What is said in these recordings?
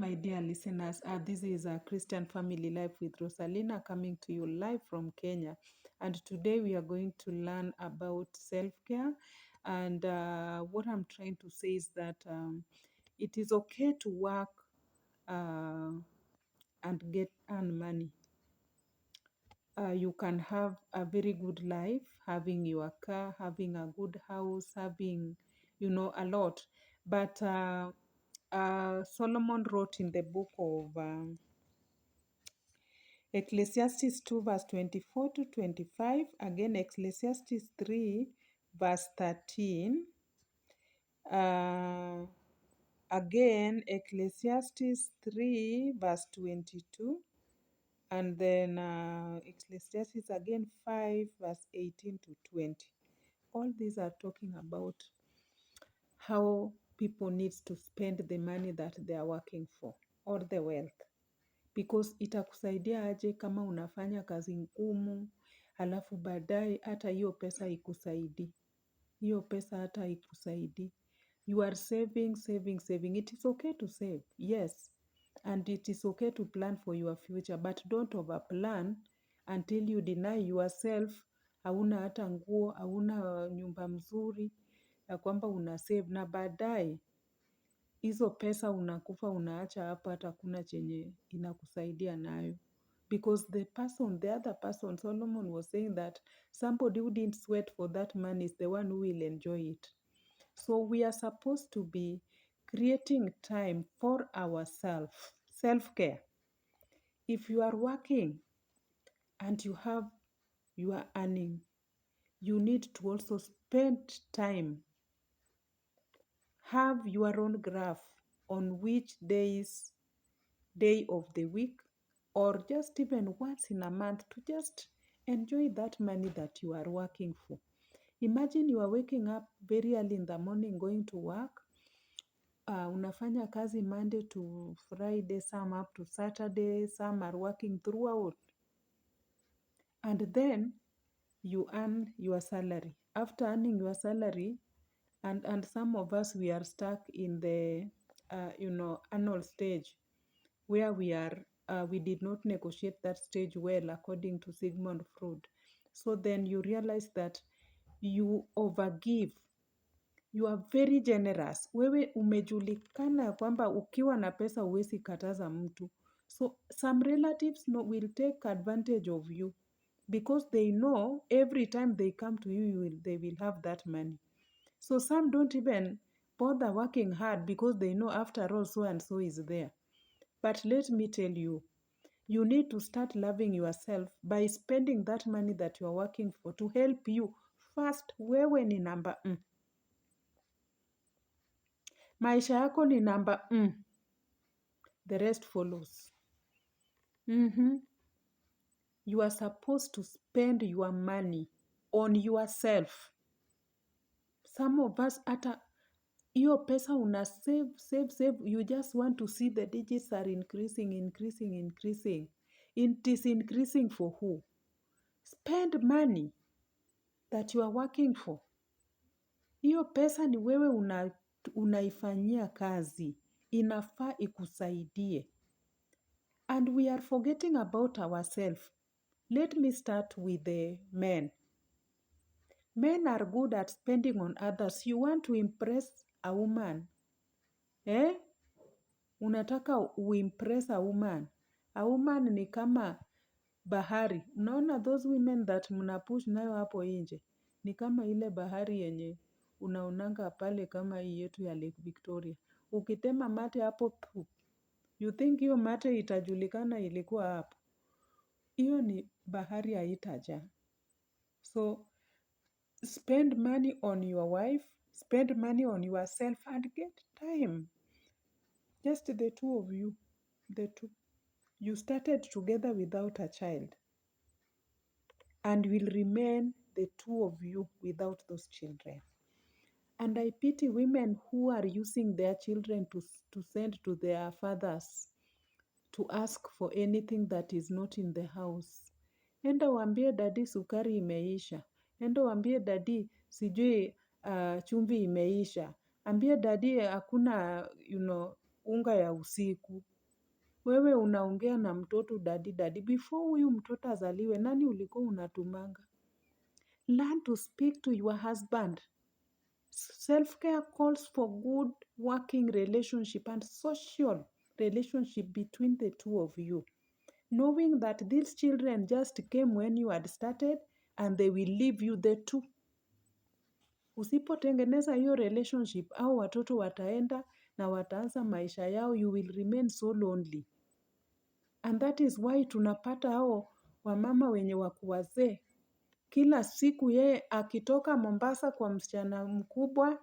my dear listeners. This is a Christian Family Life with Rosalina coming to you live from Kenya. And today we are going to learn about self-care. And what I'm trying to say is that it is okay to work uh, and earn money. You can have a very good life, having your car, having a good house, having, a lot. But Solomon wrote in the book of Ecclesiastes 2, verse 24 to 25, again Ecclesiastes 3, verse 13, uh, again Ecclesiastes 3, verse 22, and then Ecclesiastes again 5, verse 18 to 20. All these are talking about how people need to spend the money that they are working for, or the wealth, because itakusaidia aje kama unafanya kazi ngumu halafu baadaye hata hiyo pesa ikusaidii. Hiyo pesa hata ikusaidii. You are saving, saving, saving. It is okay to save, yes, and it is okay to plan for your future, but don't overplan until you deny yourself. Hauna hata nguo, hauna nyumba mzuri ya kwamba una save, na baadaye hizo pesa unakufa unaacha hapa, hata kuna chenye inakusaidia nayo. Because the other person, Solomon was saying that somebody who didn't sweat for that money is the one who will enjoy it. So we are supposed to be creating time for ourselves, self-care. If you are working and you are earning, you need to also spend time. Have your own graph on which day of the week, or just even once in a month, to just enjoy that money that you are working for. Imagine you are waking up very early in the morning going to work. Unafanya kazi Monday to Friday, some up to Saturday, some are working throughout. And then you earn your salary. After earning your salary, and some of us, we are stuck in the annual stage where we did not negotiate that stage well according to Sigmund Freud. So then you realize that you overgive. You are very generous. Wewe umejulikana ya kwamba ukiwa na pesa huwezi kataza mtu. So some relatives will take advantage of you because they know every time they come to you, they will have that money. So some don't even bother working hard because they know after all so and so is there. But let me tell you, you need to start loving yourself by spending that money that you are working for to help you. First, wewe ni namba maisha yako ni namba the rest follows. You are supposed to spend your money on yourself. Some of us, hata hiyo pesa una save, you just want to see the digits are increasing. It is increasing for who? Spend money that you are working for. Hiyo pesa ni wewe unaifanyia kazi, inafaa ikusaidie. And we are forgetting about ourselves. Let me start with the men. Men are good at spending on others. You want to impress a woman. Unataka uimpress a woman. A woman ni kama bahari. Unaona those women that mnapush nayo hapo nje. Ni kama ile bahari yenye unaonanga pale kama hii yetu ya Lake Victoria. Ukitema mate hapo, you think hiyo mate itajulikana ilikuwa hapo. Hiyo ni bahari haitaja. So spend money on your wife, spend money on yourself, and get time. Just the two of you. The two. You started together without a child, and will remain the two of you without those children. And I pity women who are using their children to send to their fathers to ask for anything that is not in the house. Enda waambie dadi sukari imeisha. Enda waambie dadi sijui chumvi imeisha. Ambie dadi hakuna unga ya usiku. Wewe unaongea na mtoto dadi dadi. Before huyu mtoto azaliwe, nani ulikuwa unatumanga? Learn to speak to your husband. Self-care calls for good working relationship and social relationship between the two of you. Knowing that these children just came when you had started and they will leave you there too. Usipotengeneza hiyo relationship au watoto wataenda na wataanza maisha yao, you will remain so lonely. And that is why tunapata hao wamama wenye wako wazee. Kila siku yeye akitoka Mombasa kwa msichana mkubwa,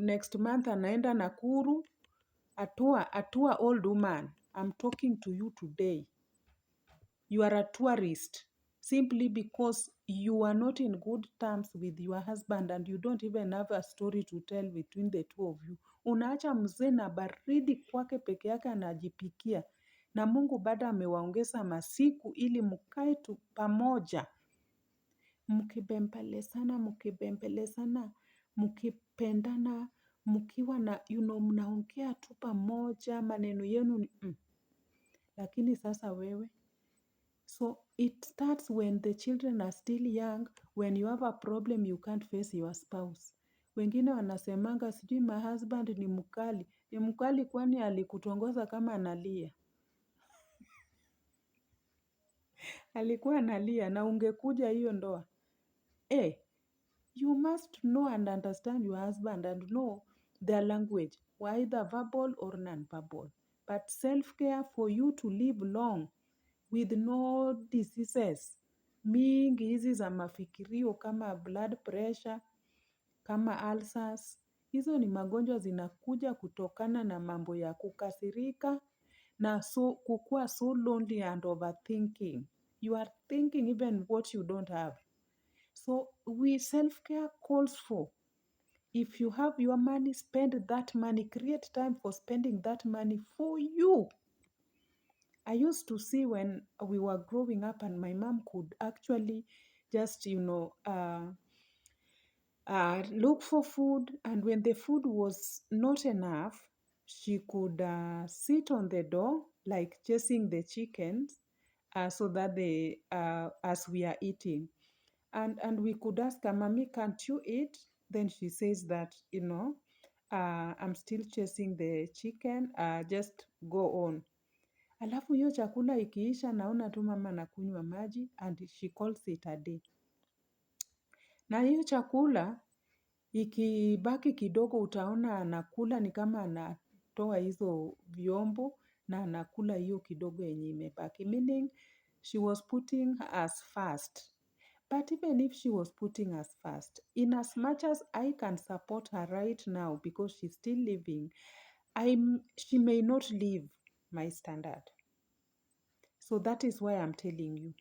next month anaenda Nakuru, atua old woman. I'm talking to you today. You are a tourist simply because you are not in good terms with your husband and you don't even have a story to tell between the two of you. Unaacha mzee na baridi kwake peke yake anajipikia. Na Mungu bado amewaongeza masiku ili mkae tu pamoja. Mkibembelezana, mkipendana, mkiwa na mnaongea tu pamoja, maneno yenu. Lakini sasa wewe. So it starts when the children are still young, when you have a problem you can't face your spouse. Wengine wanasemanga sijui my husband ni mkali. Ni mkali kwani alikutongoza kama analia? Alikuwa analia na ungekuja hiyo ndoa. You must know and understand your husband and know their language, either verbal or non-verbal. But self-care for you to live long with no diseases mingi hizi za mafikirio kama blood pressure, kama ulcers. Hizo ni magonjwa zinakuja kutokana na mambo ya kukasirika na kukua so lonely and overthinking. You are thinking even what you don't have. So self-care calls for, if you have your money, spend that money, create time for spending that money for you. I used to see when we were growing up and my mom could actually just, look for food. And when the food was not enough, she could sit on the door, like chasing the chickens, so that as we are eating. And we could ask her, Mommy, can't you eat? Then she says that, I'm still chasing the chicken, just go on. Alafu hiyo chakula ikiisha naona tu mama anakunywa maji and she calls it a day. Na hiyo chakula ikibaki kidogo utaona anakula ni kama anatoa hizo vyombo na anakula hiyo kidogo yenye imebaki. Meaning she was putting us first. But even if she was putting us first, in as much as I can support her right now because she's still living, she may not live my standard. So that is why I'm telling you,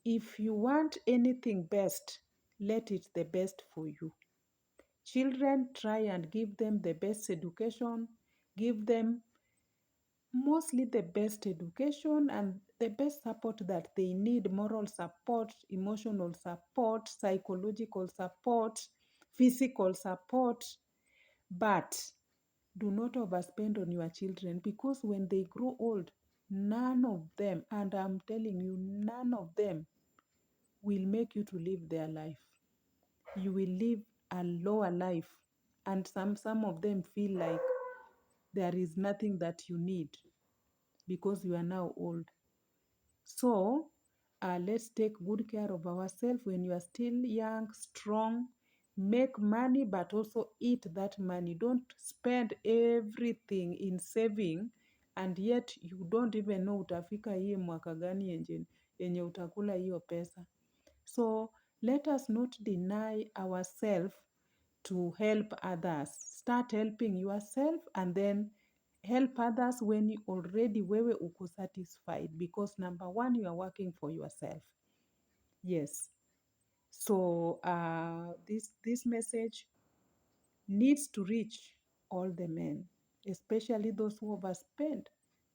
if you want anything best, let it the best for you. Children, try and give them the best education, give them mostly the best education and the best support that they need, moral support, emotional support, psychological support, physical support. But do not overspend on your children because when they grow old, none of them, and I'm telling you, none of them will make you to live their life. You will live a lower life. And some of them feel like there is nothing that you need because you are now old. So let's take good care of ourselves when you are still young, strong. Make money, but also eat that money. Don't spend everything in saving, and yet you don't even know utafika hii mwaka gani yenye utakula hiyo pesa. So let us not deny ourselves to help others. Start helping yourself and then help others when you already wewe uko satisfied, because number one, you are working for yourself. Yes. So this message needs to reach all the men, especially those who overspend.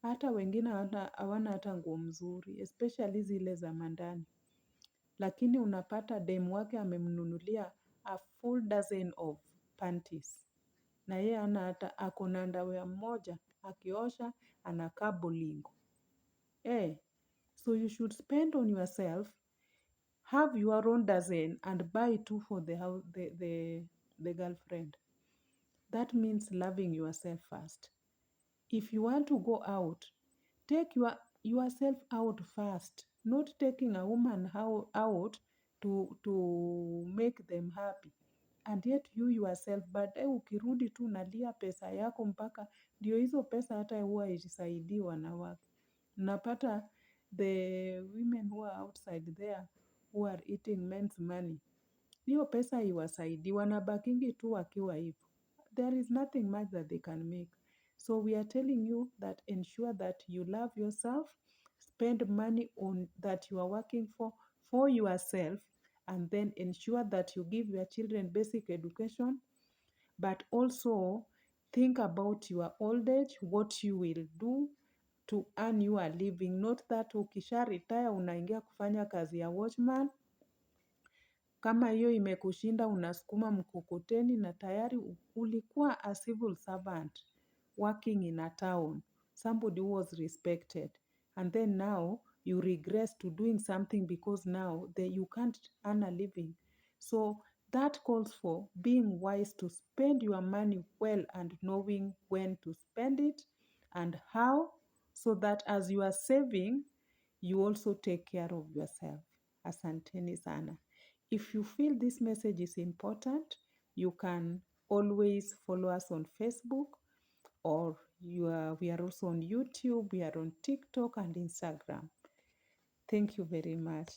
Hata wengine hawana hata nguo mzuri, especially zile za mandani. Lakini unapata demu wake amemnunulia a full dozen of panties na yeye ana hata ako na underwear moja, akiosha anakaa bolingo. So you should spend on yourself, have your own dozen and buy two for the house, the girlfriend. That means loving yourself first. If you want to go out, take yourself out first, not taking a woman out to make them happy. And yet you yourself, baadaye ukirudi tu unalia pesa yako mpaka ndio hizo pesa hata huwa isaidii wanawake. Unapata the women who are outside there who are eating men's money, hiyo pesa iwasaidii, wanabakingi tu wakiwa hivyo. There is nothing much that they can make. So we are telling you that ensure that you love yourself, spend money on that you are working for yourself, and then ensure that you give your children basic education, but also think about your old age, what you will do to earn your living, not that ukisha retire unaingia kufanya kazi ya watchman. Kama hiyo imekushinda unasukuma mkokoteni na tayari ulikuwa a civil servant working in a town, somebody who was respected, and then now you regress to doing something because now you can't earn a living. So that calls for being wise to spend your money well and knowing when to spend it and how, so that as you are saving, you also take care of yourself. Asanteni sana. If you feel this message is important, you can always follow us on Facebook, or we are also on YouTube, we are on TikTok and Instagram. Thank you very much.